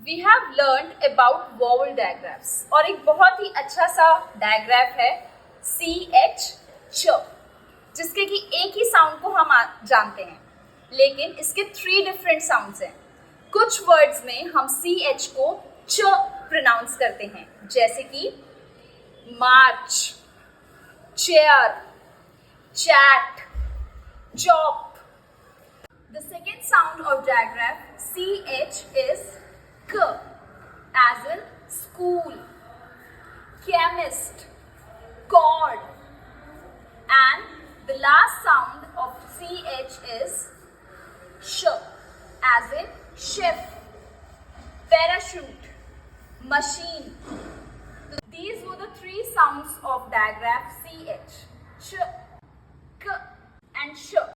We have learned about vowel digraphs और एक बहुत ही अच्छा सा डायग्राफ है CH च, जिसके कि एक ही साउंड को हम जानते हैं, लेकिन इसके 3 डिफरेंट साउंड्स हैं। कुछ वर्ड्स में हम CH को च प्रोनाउंस करते हैं, जैसे कि March, chair, chat, chop. The second sound of digraph CH is K, as in school, chemist, cord, and the last sound of CH is Sh, as in chef, parachute, machine. So these were the 3 sounds of digraph CH, Ch, K, and Sh.